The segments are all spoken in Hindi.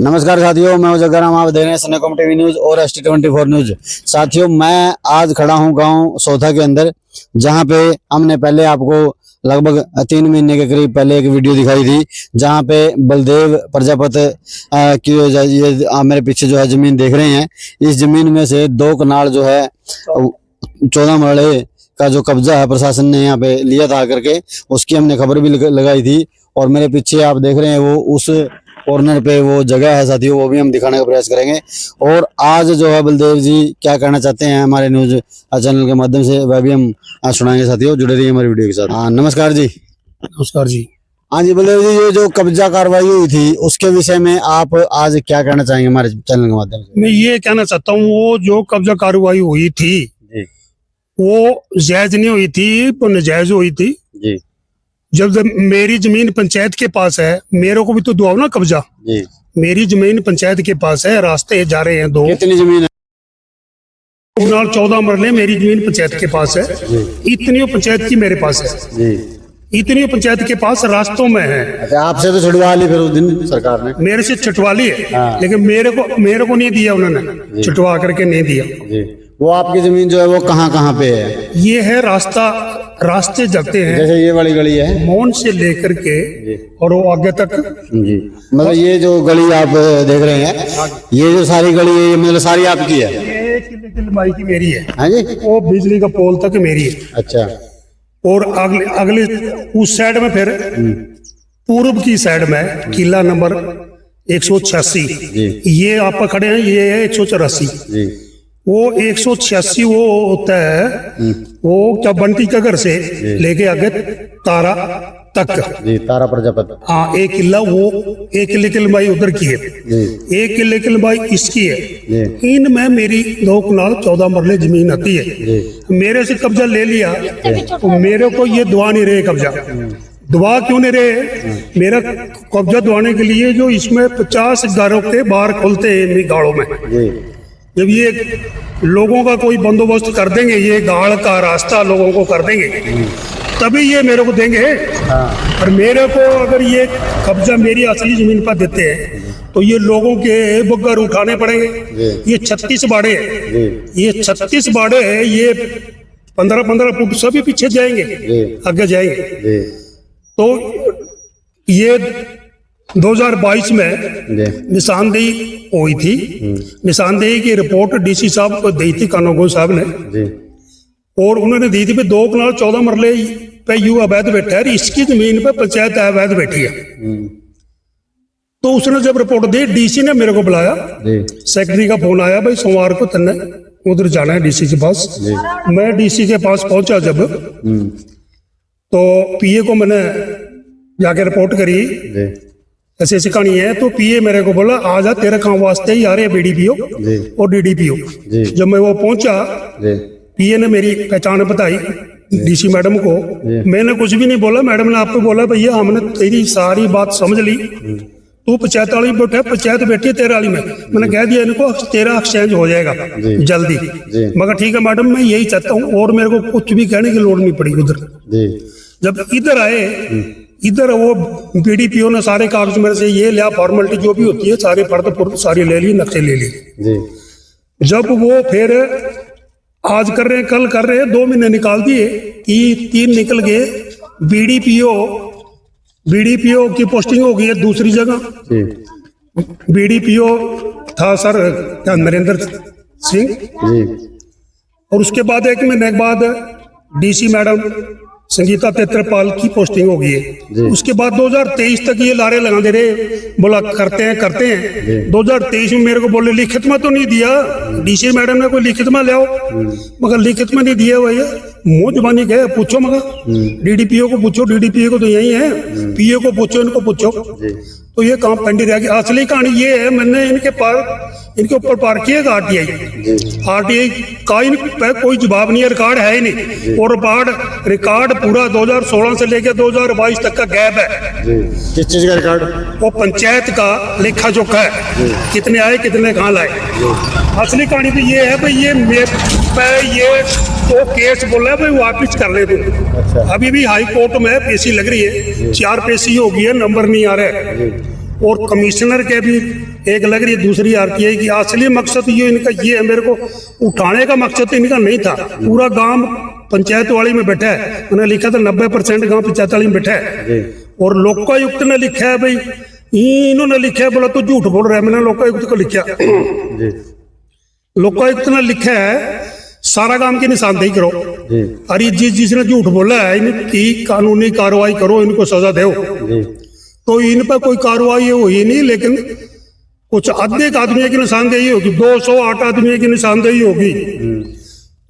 नमस्कार साथियों, मैं जगराम, आप देख रहे हैं सनकॉम टीवी न्यूज और ST24 न्यूज। साथियों, मैं आज खड़ा हूं गांव सोथा के अंदर, जहां पे हमने पहले आपको लगभग 3 महीने के करीब पहले एक वीडियो दिखाई थी, जहां पे बलदेव प्रजापति की ये मेरे पीछे जो है जमीन देख रहे हैं, इस जमीन में से 2 कनाल जो है 14 मरले का जो कब्जा है प्रशासन ने यहाँ पे लिया था करके, उसकी हमने खबर भी लगाई थी। और मेरे पीछे आप देख रहे हैं वो उस कॉर्नर पे वो जगह है साथियों, वो भी हम दिखाने का प्रयास करेंगे। और आज जो है बलदेव जी क्या कहना चाहते हैं हमारे न्यूज चैनल के माध्यम से, वह भी हम आज सुनाएंगे साथियों। जुड़े रहिए हमारी वीडियो के साथ। हाँ, नमस्कार जी। नमस्कार जी। हाँ जी बलदेव जी, ये जो कब्जा कार्रवाई हुई थी उसके विषय में आप आज क्या कहना चाहेंगे हमारे चैनल के माध्यम से? मैं ये कहना चाहता हूँ, वो जो कब्जा कार्रवाई हुई थी जी, वो जायज नहीं हुई थी, वो नाजायज हुई थी जी। जब मेरी जमीन पंचायत के पास है, मेरे को भी तो दुआओ ना कब्जा। जी, मेरी जमीन पंचायत के पास है, रास्ते जा रहे हैं 2 कितनी जमीन है? 14 मरले मेरी जमीन पंचायत के पास है। इतनी पंचायत की मेरे पास है, जी। इतनी पंचायत के पास रास्तों में है। अच्छा, आपसे तो छुड़वा ली फिर उस दिन सरकार ने? मेरे से छुटवा ली है। हाँ। लेकिन मेरे को नहीं दिया उन्होंने, छुटवा करके नहीं दिया। जी। वो आपकी जमीन जो है वो कहाँ पे है? ये है रास्ते जाते हैं, जैसे ये वाली गली है मोन से लेकर के और वो आगे तक। जी, मतलब ये जो गली आप देख रहे हैं, ये जो सारी गली है, ये मतलब सारी आपकी है? ये किले की लंबाई की मेरी है। हाँ जी। वो बिजली का पोल तक मेरी है। अच्छा। और अगले उस साइड में फिर पूर्व की साइड में किला नंबर 186, ये आप खड़े हैं, ये है 184। जी। वो 186 वो होता है, वो क्या बंटी का घर से लेके आगे तारा तक। जी, तारा प्रजापति। हाँ, 1 किला वो 1 किले की लंबाई उधर की है, 1 किले की लंबाई इसकी है। इनमें मेरी 2 कनाल 14 मरले जमीन आती है। मेरे से कब्जा ले लिया तो मेरे को ये दुआ नहीं रहे कब्जा। दुआ क्यों नहीं रहे? मेरा कब्जा दुआने के लिए जो इसमें 50 घरों के बाहर खोलते हैं गाड़ों में, जब ये लोगों का कोई बंदोबस्त कर देंगे, ये गाड़ का रास्ता लोगों को कर देंगे, तभी ये मेरे को देंगे। और मेरे को अगर ये कब्जा मेरी असली जमीन पर देते हैं तो ये लोगों के बगर उठाने पड़ेंगे। ये 36 बाड़े हैं, ये 36 बाड़े हैं, ये 15-15 फुट सभी पीछे जाएंगे, आगे जाएंगे। तो ये 2022 में निशानदेही हुई थी। निशानदेही की रिपोर्ट DC साहब को दी थी, कानून साहब ने, और उन्होंने दी थी 2 कनाल 14 मरले पे यू अवैध बैठा है, इसकी जमीन पे पंचायत अवैध बैठी है। तो उसने जब रिपोर्ट दी, DC ने मेरे को बुलाया, सेक्रेटरी का फोन आया, भाई सोमवार को तन्ने उधर जाना है DC के पास। मैं DC के पास पहुंचा जब, तो PA को मैंने जाके रिपोर्ट करी, ऐसी ऐसी कहानी है। तो PA मेरे को बोला, आ जा, तेरे काम वास्ते ही आ रहे हैं BDPO और DDPO। जब मैं वो पहुंचा, PA ने मेरी पहचान बताई DC मैडम को। मैंने कुछ भी नहीं बोला, मैडम ने आपको बोला, भैया हमने तेरी सारी बात समझ ली, तू पंचायत वाली बैठा, पंचायत बैठी है तेरे वाली में। मैंने कह दिया इनको, तेरा एक्सचेंज हो जाएगा जल्दी। मगर ठीक है मैडम, मैं यही चाहता हूँ, और मेरे को कुछ भी कहने की लोड़ नहीं पड़ी उधर। जब इधर आए, इधर वो BDPO ने सारे कागज मेरे से ये लिया, फॉर्मेलिटी जो भी होती है सारे फर्द सारी ले ली, नक्शे ले लिए। जब वो फिर आज कर रहे हैं, कल कर रहे हैं, 2 महीने निकाल दिए, 3 निकल गए। BDPO की पोस्टिंग हो गई है दूसरी जगह। BDPO था सर क्या, नरेंद्र सिंह। और उसके बाद 1 महीने के बाद DC मैडम संगीता तेत्रपाल की पोस्टिंग हो गई है। उसके बाद 2023 तक ये लारे लगाते रहे, बोला करते हैं। 2023 में मेरे को बोले लिखित में तो नहीं दिया, DC मैडम ने कोई लिखित में ले आओ, मगर लिखित में नहीं दिया भैया, मुंह जुबानी कहे पूछो, मगर DDPO को पूछो, DDPO को तो यही है, PA को पूछो, इनको पूछो। तो ये काम पेंडिंग रह गया। असली कहानी ये है, मैंने इनके ऊपर पार किया RTI का, इन पे कोई जवाब नहीं है, रिकॉर्ड है ही नहीं। और रिकॉर्ड पूरा 2016 से लेकर 2022 तक का गैप है। किस चीज का रिकॉर्ड? वो पंचायत का लेखा जोखा है, कितने आए कितने कहाँ लाए। असली कहानी तो ये है भाई, ये मेरे पे ये तो केस बोला भाई वापिस कर ले दो। अभी भी हाई कोर्ट में पेशी लग रही है, 4 पेशी हो गई है, नंबर नहीं आ रहा है। और कमिश्नर के भी एक लग रही है, दूसरी आरटीआई की। असली मकसद ये इनका ये है, मेरे को उठाने का मकसद इनका नहीं था। पूरा गांव पंचायत वाली में बैठा है, उन्होंने लिखा था 90% गांव पंचायत वाली में बैठा है। और लोकायुक्त ने लिखा है भाई, इन्होंने लिखा है, बोला तो झूठ बोल रहा है। मैंने लोकायुक्त को लिखा, लोकायुक्त ने लिखा है सारा काम की निशानदेही करो। अरे जिसने झूठ बोला है इनकी कानूनी कार्रवाई करो, इनको सजा दो। तो इन पर कोई कार्रवाई हुई नहीं, लेकिन कुछ अधिक आदमी की निशानदेही होगी, 208 आदमी की निशानदेही होगी।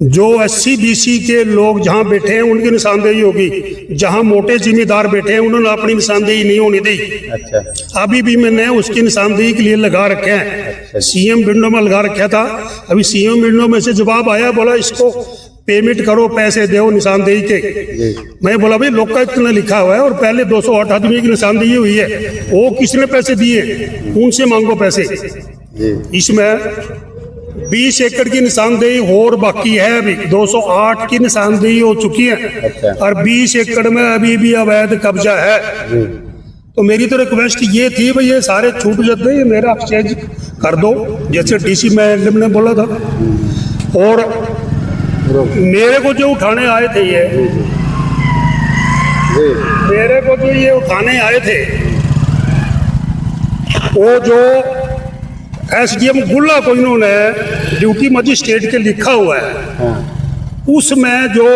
जो SC BC के लोग जहां बैठे हैं उनकी निशानदेही होगी। जहां मोटे जिम्मेदार बैठे हैं उन्होंने अपनी निशानदेही नहीं होने दी। अच्छा। अभी भी मैंने उसकी निशानदेही के लिए लगा रखे हैं। अच्छा। CM विंडो में लगा रखा था, अभी CM विंडो में से जवाब आया, बोला इसको पेमेंट करो, पैसे दो निशानदेही के। मैं बोला भाई लोकायुक्त ने लिखा हुआ है और पहले 208 आदमी की निशानदेही हुई है, वो किसने पैसे दिए, उनसे मांगो पैसे। इसमें 20 एकड़ की निशानदेही और बाकी है, अभी 208 की निशानदेही हो चुकी है। अच्छा। और 20 एकड़ में अभी भी अवैध कब्जा है। तो मेरी तो रिक्वेस्ट ये थी भाई ये सारे छूट जाते, ये मेरा एक्सचेंज कर दो, जैसे DC मैडम ने बोला था। और मेरे को जो उठाने आए थे ये मेरे को जो ये उठाने आए थे, वो जो SDM गुल्ला को इन्होंने ड्यूटी मजिस्ट्रेट के लिखा हुआ है, उसमें जो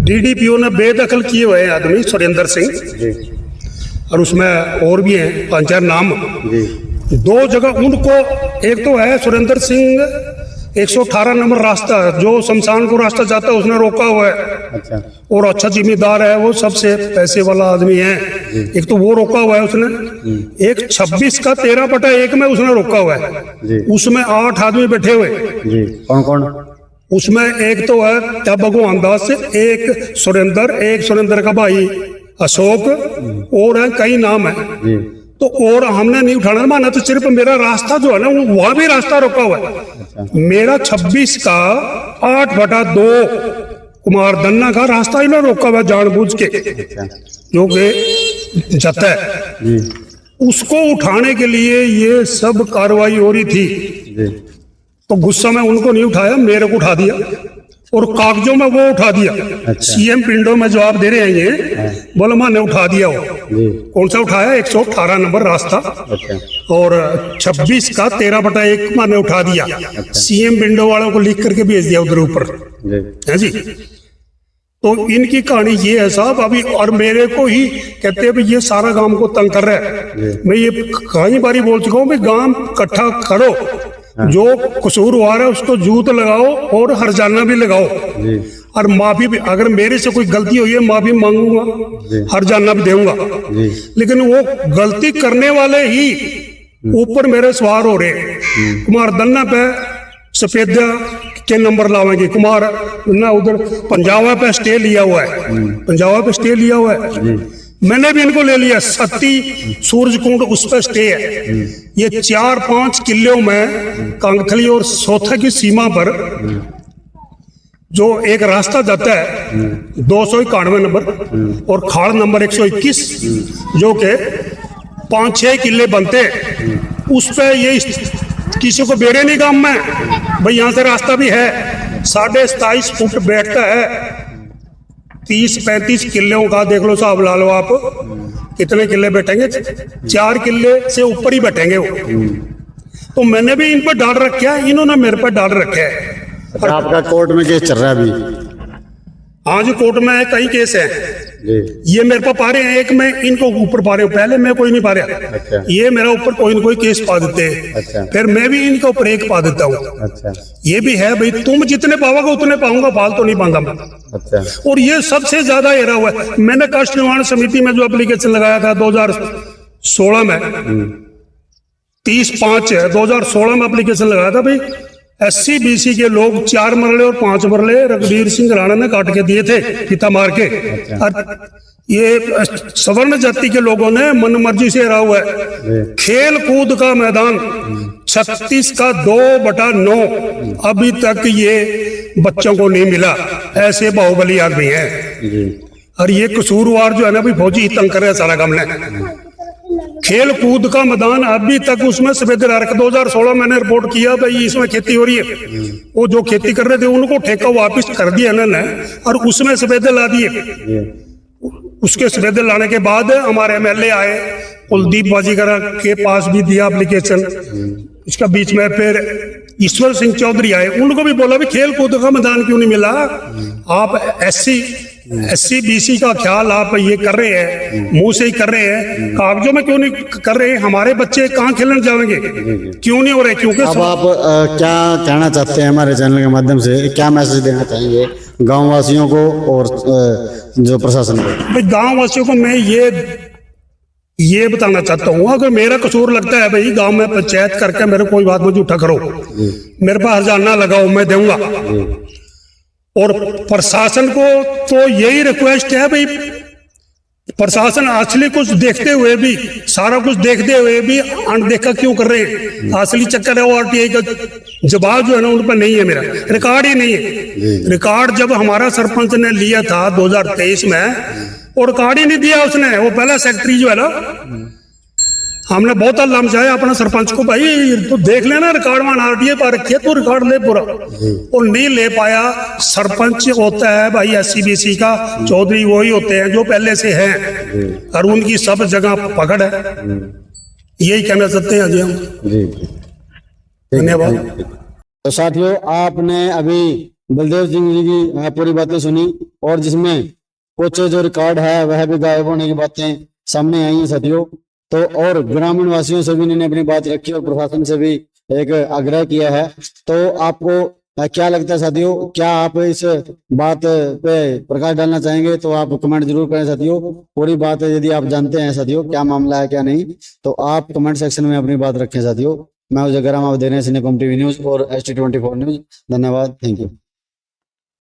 DDPO ने बेदखल किए हुए हैं आदमी सुरेंद्र सिंह, और उसमें और भी हैं 5-4 नाम। 2 जगह उनको, एक तो है सुरेंद्र सिंह 118 नंबर रास्ता जो शमशान को रास्ता जाता है उसने रोका हुआ है। अच्छा। और अच्छा जिम्मेदार है, वो सबसे पैसे वाला आदमी है। एक तो वो रोका हुआ है उसने। एक 26 का 13/1 में उसने रोका हुआ है, उसमें 8 आदमी बैठे हुए। कौन कौन? उसमें एक तो है क्या भगवान दास, एक सुरेंद्र का भाई अशोक, और है कई नाम है। तो और हमने नहीं उठाना माना, तो सिर्फ मेरा रास्ता जो है ना वहां भी रास्ता रोका हुआ है। अच्छा। मेरा 26 का 8/2 कुमार दन्ना का रास्ता इन्होंने रोका हुआ जानबूझ के। अच्छा। जो कि जाता है, उसको उठाने के लिए ये सब कार्रवाई हो रही थी। तो गुस्सा में उनको नहीं उठाया, मेरे को उठा दिया और कागजों में वो उठा दिया। अच्छा। CM पिंडो में जवाब दे रहे हैं ये, बोला मैंने उठा दिया। वो कौन सा उठाया? 118 नंबर रास्ता। अच्छा। और 26 का 13/1 मैंने उठा दिया। अच्छा। CM पिंडो वालों को लिख करके भेज दिया उधर ऊपर है जी। तो इनकी कहानी ये है साहब अभी, और मेरे को ही कहते हैं ये सारा गांव को तंग कर रहा है। मैं ये कई बारी बोल चुका हूँ भाई गांव इकट्ठा करो, जो कसूरवार है उसको जूत लगाओ और हरजाना भी लगाओ, और माफी भी, अगर मेरे से कोई गलती हुई है माफी मांगूंगा, हरजाना भी दूंगा। लेकिन वो गलती करने वाले ही ऊपर मेरे सवार हो रहे। कुमार दन्ना पे सफेदा के नंबर लावेंगे, कुमार ना उधर पंजाबा पे स्टे लिया हुआ है, पंजाबा पे स्टे लिया हुआ है। मैंने भी इनको ले लिया, सत्ती सूरजकुंड उस पर स्टे है। ये 4-5 किलों में कांगथली और सोथा की सीमा पर जो एक रास्ता जाता है 291 नंबर और खाड़ नंबर 121, जो के 5-6 किले बनते हैं, उस पे ये किसी को बेड़े नहीं गांव में भाई यहाँ से रास्ता भी है। 27.5 फुट बैठता है, 30-35 किलों का देख लो साहब, ला लो आप कितने किले बैठेंगे, 4 किले से ऊपर ही बैठेंगे वो। तो मैंने भी इन पर डाल रखा है, इन्होंने मेरे पर डाल रखा है। और आपका कोर्ट में केस चल रहा है अभी? हाँ जी, कोर्ट में कई केस हैं। ये मेरे पर पा रहे हैं, एक मैं इनको ऊपर पा रहा हूँ, पहले मैं कोई नहीं पा रहा। अच्छा। ये मेरा ऊपर कोई ना कोई केस पा देते हैं। अच्छा। फिर मैं भी इनके ऊपर एक पा देता हूँ। अच्छा। ये भी है भाई, तुम जितने पाओगे उतने पाऊंगा, फालतू नहीं पाऊंगा मैं। अच्छा। और ये सबसे ज्यादा हेरा हुआ है। मैंने कष्ट निवारण समिति में जो एप्लीकेशन लगाया था 2016 में, 30/5/2016 में एप्लीकेशन लगाया था भाई, SC BC के लोग 4 मरले और 5 मरले रघुवीर सिंह राणा ने काट के दिए थे, पिता मार के। अच्छा। ये सवर्ण जाति के लोगों ने मन मर्जी से हरा हुआ है। खेल कूद का मैदान 36 का 2/9 अभी तक ये बच्चों को नहीं मिला। ऐसे बाहुबली आदमी है। और ये कसूरवार जो है ना भाई, फौजी तंग कर रहे सारा काम ने। खेल कूद का मैदान अभी तक उसमें सफेद रख 2016 मैंने रिपोर्ट किया भाई इसमें खेती हो रही है, वो जो खेती कर रहे थे उनको ठेका वापस कर दिया इन्होंने और उसमें सफेद ला दिए। उसके सफेद लाने के बाद हमारे एमएलए आए, कुलदीप बाजीगर के पास भी दिया एप्लीकेशन। इसका बीच में फिर ईश्वर सिंह चौधरी आए, उनको भी बोला भी खेल कूद का मैदान क्यों नहीं मिला, आप एससी बीसी का ख्याल आप ये कर रहे हैं, मुंह से ही कर रहे हैं, कागजों में क्यों नहीं कर रहे हैं, हमारे बच्चे कहाँ खेलने जाएंगे, क्यों नहीं हो रहे? क्योंकि अब आप क्या कहना चाहते हैं हमारे चैनल के माध्यम से, क्या मैसेज देना चाहेंगे गांव वासियों को और जो प्रशासन को? भाई गांव वासियों को मैं ये बताना चाहता हूँ, अगर मेरा कसूर लगता है भाई गांव में पंचायत करके मेरे कोई बात मुझे उठा करो, मेरे पास हर्जाना लगाओ, मैं दूंगा। और प्रशासन को तो यही रिक्वेस्ट है भाई, प्रशासन असली कुछ देखते हुए भी, सारा कुछ देखते हुए भी अनदेखा क्यों कर रहे हैं? असली चक्कर है वो आरटीआई का जवाब जो है ना उन पर नहीं है, मेरा रिकॉर्ड ही नहीं है। रिकॉर्ड जब हमारा सरपंच ने लिया था 2023 में, और रिकॉर्ड ही नहीं दिया उसने, वो पहला सेक्रेटरी जो है ना, हमने बहुत लमचाया अपना सरपंच को, भाई तो देख लेना रिकॉर्ड में आरटीआई पर रखिए, तो रिकॉर्ड ले पूरा, और नहीं ले पाया। सरपंच होता है भाई एससी बीसी का, चौधरी वही होते हैं जो पहले से हैं, और उनकी सब जगह पकड़ है। यही कहना चाहते हैं जी हम। धन्यवाद। तो साथियों, आपने अभी बलदेव सिंह जी की पूरी बातें सुनी, और जिसमें कुछ जो रिकॉर्ड है वह भी गायब होने की बातें सामने आई हैं साथियों। तो और ग्रामीण वासियों से भी इन्होंने अपनी बात रखी और प्रशासन से भी एक आग्रह किया है। तो आपको क्या लगता है साथियों, क्या आप इस बात पे प्रकाश डालना चाहेंगे? तो आप कमेंट जरूर करें साथियों। पूरी बात यदि आप जानते हैं साथियों क्या मामला है क्या नहीं, तो आप कमेंट सेक्शन में अपनी बात रखें साथियों। मैं उजय गरम, आप देख रहे हैं सिनेकॉम टीवी न्यूज और ST24 न्यूज। धन्यवाद, थैंक यू।